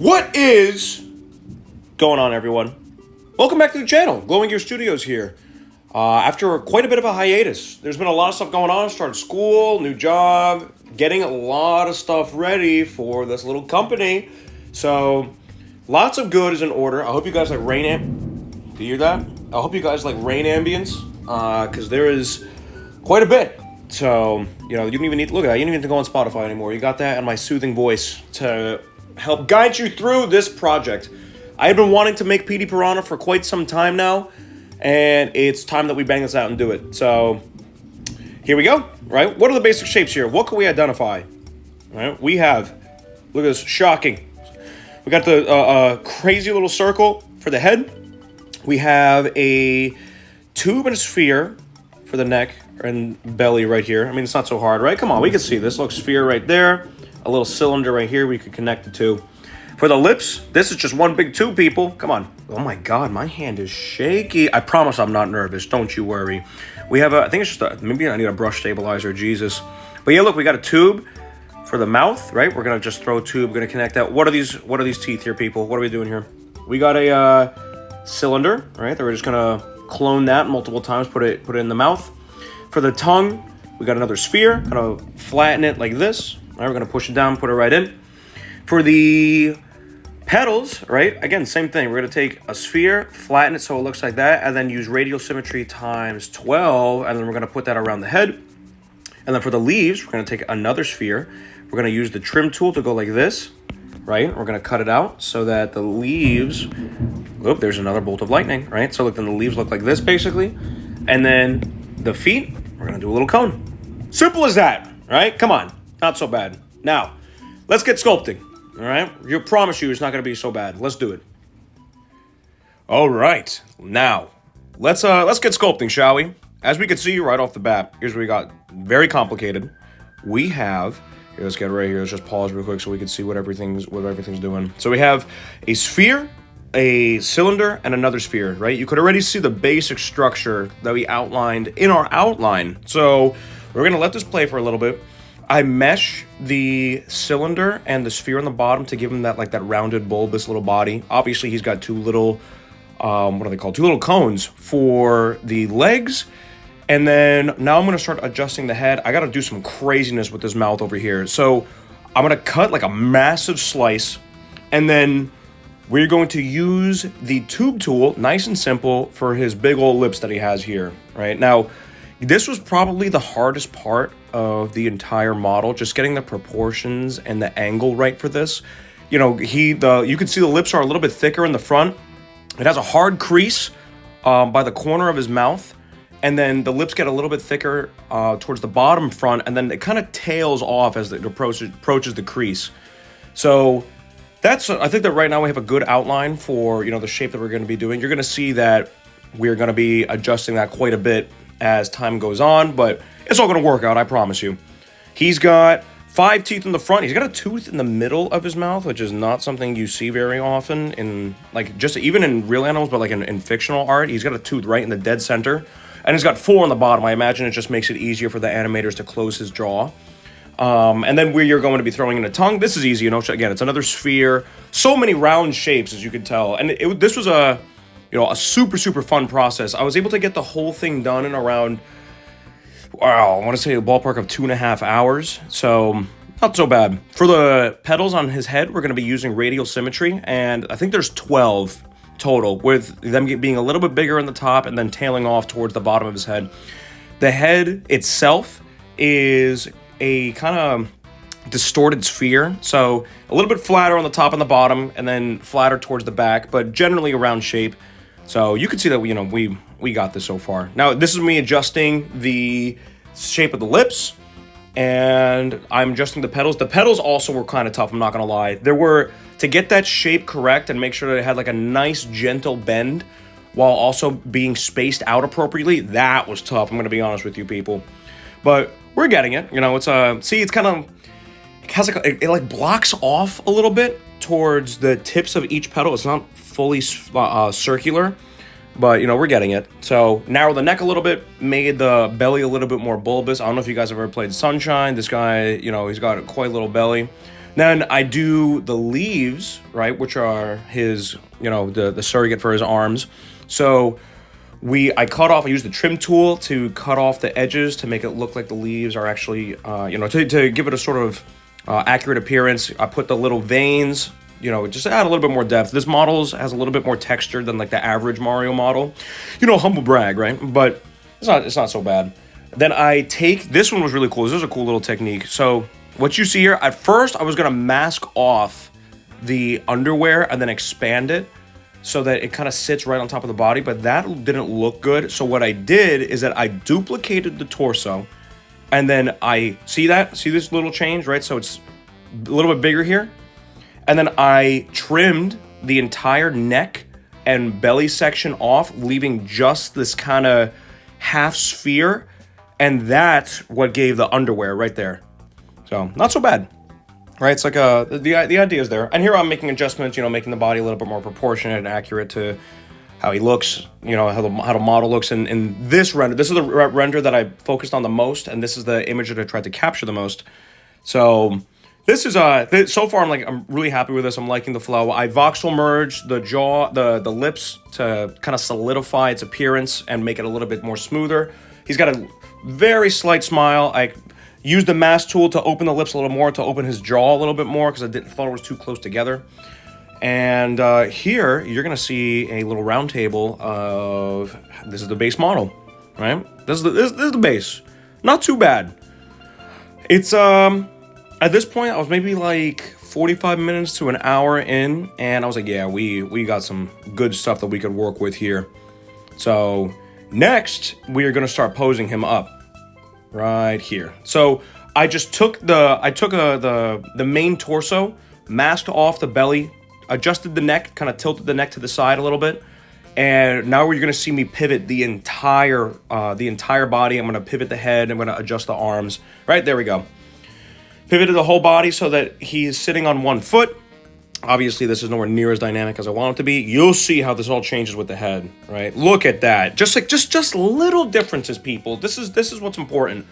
What is going on, everyone? Welcome back to the channel. Glowing Gear Studios here. After quite a bit of a hiatus, there's been a lot of stuff going on. Started school, new job, getting a lot of stuff ready for this little company. So, lots of good is in order. I hope you guys like rain Do you hear that? I hope you guys like rain ambience, because there is quite a bit. So, you know, you don't even need to look at that. You don't even need to go on Spotify anymore. You got that and my soothing voice to help guide you through this project. I've been wanting to make PETEY Piranha for quite some time now, and it's time that we bang this out and do it. So, here we go, right? What are the basic shapes here? What can we identify? Right? We have, look at this, shocking. We got the crazy little circle for the head. We have a tube and a sphere for the neck and belly right here. I mean, it's not so hard, right? Come on, we can see this. Look, sphere right there. A little cylinder right here we could connect it to. For the lips, this is just one big tube, people. Come on. Oh my God, my hand is shaky. I promise I'm not nervous. Don't you worry. We have I think it's just maybe I need a brush stabilizer, Jesus. But yeah, look, we got a tube for the mouth, right? We're gonna just throw a tube, gonna connect that. What are these teeth here, people? What are we doing here? We got a cylinder, right? That we're just gonna clone that multiple times, put it in the mouth. For the tongue, we got another sphere, gonna flatten it like this. All right, we're gonna push it down, put it right in. For the petals, right? Again, same thing. We're gonna take a sphere, flatten it so it looks like that, and then use radial symmetry times 12, and then we're gonna put that around the head. And then for the leaves, we're gonna take another sphere. We're gonna use the trim tool to go like this, right? We're gonna cut it out so that the leaves, oh, there's another bolt of lightning, right? So look, then the leaves look like this basically. And then the feet, we're gonna do a little cone. Simple as that, right? Come on, not so bad. Now, let's get sculpting. All right, you promise you it's not going to be so bad. Let's do it. All right, now let's get sculpting, shall we? As we can see right off the bat, here's what we got. Very complicated. We have here. Let's get right here. Let's just pause real quick so we can see what everything's doing. So we have a sphere, a cylinder, and another sphere. Right? You could already see the basic structure that we outlined in our outline. So we're gonna let this play for a little bit. I mesh the cylinder and the sphere on the bottom to give him that rounded bulbous little body. Obviously, he's got two little, what are they called? Two little cones for the legs. And then now I'm gonna start adjusting the head. I gotta do some craziness with this mouth over here. So I'm gonna cut like a massive slice, and then we're going to use the tube tool, nice and simple, for his big old lips that he has here, right? Now, this was probably the hardest part of the entire model, just getting the proportions and the angle right for this. You know, you can see the lips are a little bit thicker in the front. It has a hard crease by the corner of his mouth, and then the lips get a little bit thicker towards the bottom front, and then it kind of tails off as it approaches the crease. So I think that right now we have a good outline for, you know, the shape that we're going to be doing. You're going to see that we're going to be adjusting that quite a bit as time goes on, but it's all going to work out, I promise you. He's got 5 teeth in the front. He's got a tooth in the middle of his mouth, which is not something you see very often in, like, just even in real animals, but like in fictional art. He's got a tooth right in the dead center, and he's got 4 on the bottom. I imagine it just makes it easier for the animators to close his jaw. And then where you're going to be throwing in a tongue, this is easy, you know. Again, it's another sphere. So many round shapes, as you can tell, and this was a super fun process. I was able to get the whole thing done in around, wow, I want to say a ballpark of 2.5 hours. So not so bad. For the petals on his head, we're going to be using radial symmetry, and I think there's 12 total, with them being a little bit bigger in the top and then tailing off towards the bottom of his head. The head itself is a kind of distorted sphere, so a little bit flatter on the top and the bottom, and then flatter towards the back, but generally a round shape. So you can see that we got this so far. Now this is me adjusting the shape of the lips, and I'm adjusting the petals. The petals also were kind of tough, I'm not gonna lie. To get that shape correct and make sure that it had like a nice gentle bend while also being spaced out appropriately, that was tough, I'm gonna be honest with you people. But we're getting it, you know. It's it's kind of, it has like it blocks off a little bit towards the tips of each petal. It's not fully circular, but you know, we're getting it. So narrow the neck a little bit, made the belly a little bit more bulbous. I don't know if you guys have ever played Sunshine. This guy, you know, he's got quite a little belly. Then I do the leaves, right, which are his, the surrogate for his arms. So I cut off. I use the trim tool to cut off the edges to make it look like the leaves are actually, to give it a sort of accurate appearance. I put the little veins, just to add a little bit more depth. This model has a little bit more texture than like the average Mario model. Humble brag, right? But it's not so bad. Then I take, this one was really cool. This is a cool little technique. So what you see here, at first I was gonna mask off the underwear and then expand it so that it kind of sits right on top of the body, but that didn't look good. So what I did is that I duplicated the torso, and then see this little change, right? So it's a little bit bigger here. And then I trimmed the entire neck and belly section off, leaving just this kind of half sphere. And that's what gave the underwear right there. So not so bad, right? It's like the idea is there. And here I'm making adjustments, making the body a little bit more proportionate and accurate to how he looks, how the model looks in this render. This is the render that I focused on the most, and this is the image that I tried to capture the most. So this is so far I'm really happy with this. I'm liking the flow. I voxel merged the jaw, the lips to kind of solidify its appearance and make it a little bit more smoother. He's got a very slight smile. I used the mask tool to open the lips a little more, to open his jaw a little bit more, because I thought it was too close together. And here you're gonna see a little round table of, this is the base model, right? This is the base. Not too bad. It's at this point I was maybe like 45 minutes to an hour in, and I was like, yeah, we got some good stuff that we could work with here. So next we are gonna start posing him up right here. So I just took the main torso, masked off the belly, adjusted the neck, kind of tilted the neck to the side a little bit, and now you're gonna see me pivot the entire body. I'm gonna pivot the head. I'm gonna adjust the arms. Right there we go. Pivoted the whole body so that he's sitting on one foot. Obviously, this is nowhere near as dynamic as I want it to be. You'll see how this all changes with the head, right? Look at that. Just little differences, people. This is what's important.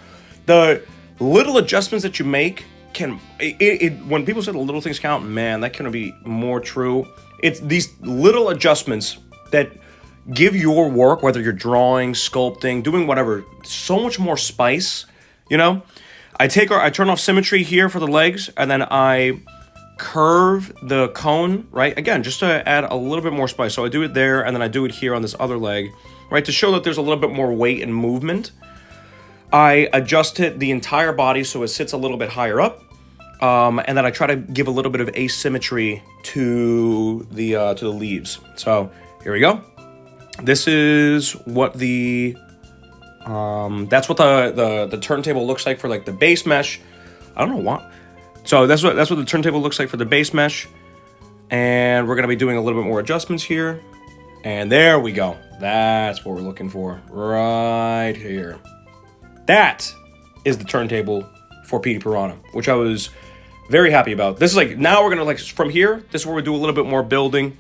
The little adjustments that you make when people say the little things count, man, that couldn't be more true. It's these little adjustments that give your work, whether you're drawing, sculpting, doing whatever, so much more spice. I turn off symmetry here for the legs, and then I curve the cone, right? Again, just to add a little bit more spice. So I do it there, and then I do it here on this other leg, right? To show that there's a little bit more weight and movement. I adjust the entire body so it sits a little bit higher up. And then I try to give a little bit of asymmetry to the leaves. So here we go. This is what that's what the turntable looks like for like the base mesh. I don't know why. So that's what the turntable looks like for the base mesh. And we're gonna be doing a little bit more adjustments here. And there we go. That's what we're looking for right here. That is the turntable for PETEY Piranha, which I was very happy about. This is like, now we're gonna from here, this is where we do a little bit more building,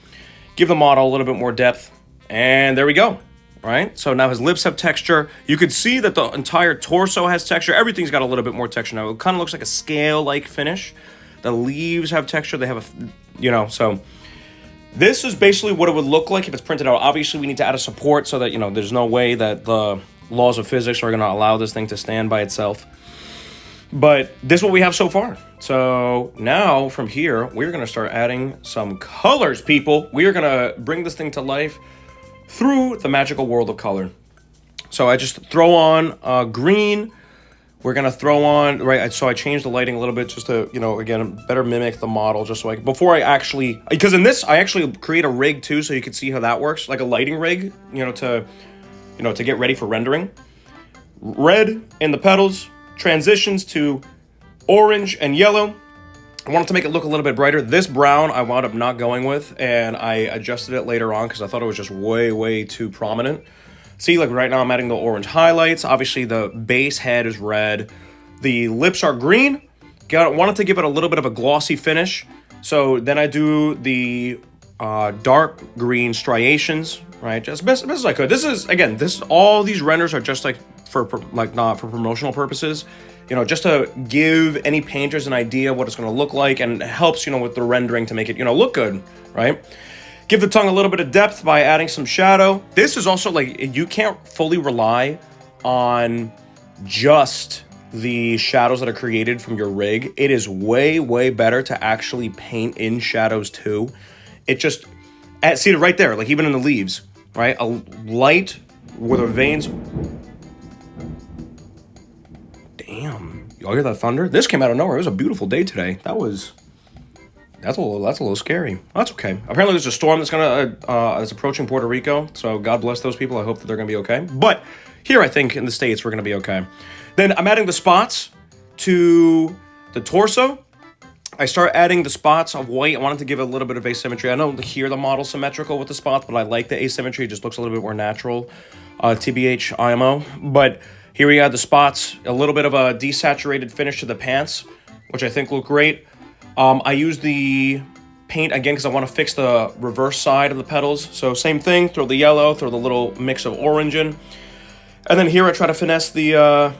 give the model a little bit more depth, and there we go, right? So now his lips have texture. You could see that the entire torso has texture. Everything's got a little bit more texture now. It kind of looks like a scale-like finish. The leaves have texture. They have so this is basically what it would look like if it's printed out. Obviously, we need to add a support so that, there's no way that the laws of physics are gonna allow this thing to stand by itself. But this is what we have so far. So now from here, we're gonna start adding some colors, people. We are gonna bring this thing to life through the magical world of color. So I just throw on green. We're gonna throw on, right, so I changed the lighting a little bit just to, again, better mimic the model, just so because in this, I actually create a rig too, so you can see how that works, like a lighting rig, to get ready for rendering. Red in the petals, transitions to orange and yellow. I wanted to make it look a little bit brighter. This brown I wound up not going with, and I adjusted it later on because I thought it was just way too prominent. See, like right now I'm adding the orange highlights. Obviously the base head is red. The lips are green. Wanted to give it a little bit of a glossy finish. So then I do the dark green striations, right? Just best as I could. All these renders are just like not for promotional purposes. You know, just to give any painters an idea of what it's going to look like, and it helps, you know, with the rendering to make it, you know, look good, right? Give the tongue a little bit of depth by adding some shadow. This is also like, you can't fully rely on just the shadows that are created from your rig. It is way, way better to actually paint in shadows too. It just, see it right there, like even in the leaves, right? A light where the veins. Damn, y'all hear that thunder? This came out of nowhere. It was a beautiful day today. That's a little scary. That's okay. Apparently there's a storm that's approaching Puerto Rico. So God bless those people. I hope that they're gonna be okay. But here, I think in the States, we're gonna be okay. Then I'm adding the spots to the torso. I start adding the spots of white. I wanted to give a little bit of asymmetry. I know here the model's symmetrical with the spots, but I like the asymmetry. It just looks a little bit more natural. TBH IMO. But here we have the spots, a little bit of a desaturated finish to the pants, which I think look great. I use the paint again because I want to fix the reverse side of the petals. So same thing, throw the yellow, throw the little mix of orange in. And then here I try to finesse the,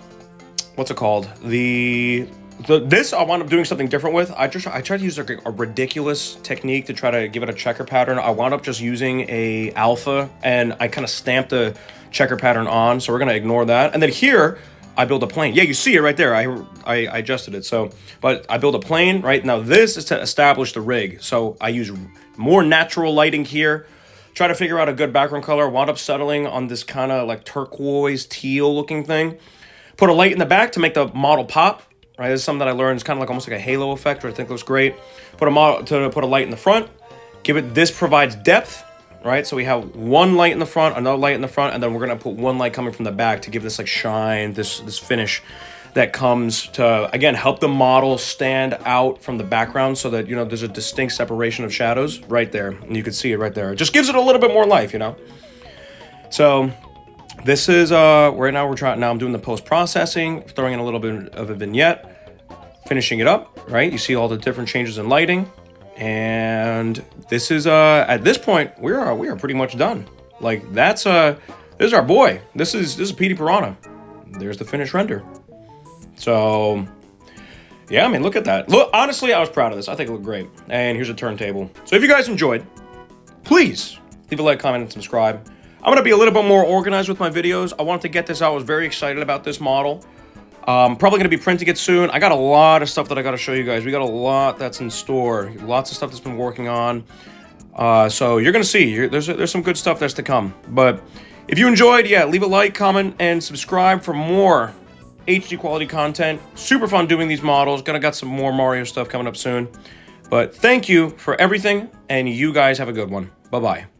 what's it called? This I wound up doing something different with. I tried to use like a ridiculous technique to try to give it a checker pattern. I wound up just using a alpha, and I kind of stamped the checker pattern on. So we're going to ignore that. And then here, I build a plane. Yeah, you see it right there. I adjusted it. So, but I build a plane, right? Now this is to establish the rig. So I use more natural lighting here. Try to figure out a good background color. Wound up settling on this kind of like turquoise teal looking thing. Put a light in the back to make the model pop. Right, this is something that I learned. It's kind of like almost like a halo effect, which I think looks great. Put a light in the front. This provides depth. Right, so we have one light in the front, another light in the front, and then we're gonna put one light coming from the back to give this like shine, this finish that comes to, again, help the model stand out from the background so that, you know, there's a distinct separation of shadows right there, and you can see it right there. It just gives it a little bit more life, you know. So this is right now I'm doing the post-processing, throwing in a little bit of a vignette, finishing it up. Right, you see all the different changes in lighting. And this is at this point we are pretty much done. Like this is our boy. This is PETEY Piranha. There's the finished render. So yeah, I mean, look at that. Look, honestly, I was proud of this. I think it looked great. And here's a turntable. So if you guys enjoyed, please leave a like, comment, and subscribe. I'm gonna be a little bit more organized with my videos. I wanted to get this out. I was very excited about this model. Probably going to be printing it soon. I got a lot of stuff that I got to show you guys. We got a lot that's in store. Lots of stuff that's been working on. So you're going to see. There's some good stuff that's to come. But if you enjoyed, yeah, leave a like, comment, and subscribe for more HD quality content. Super fun doing these models. Got some more Mario stuff coming up soon. But thank you for everything, and you guys have a good one. Bye-bye.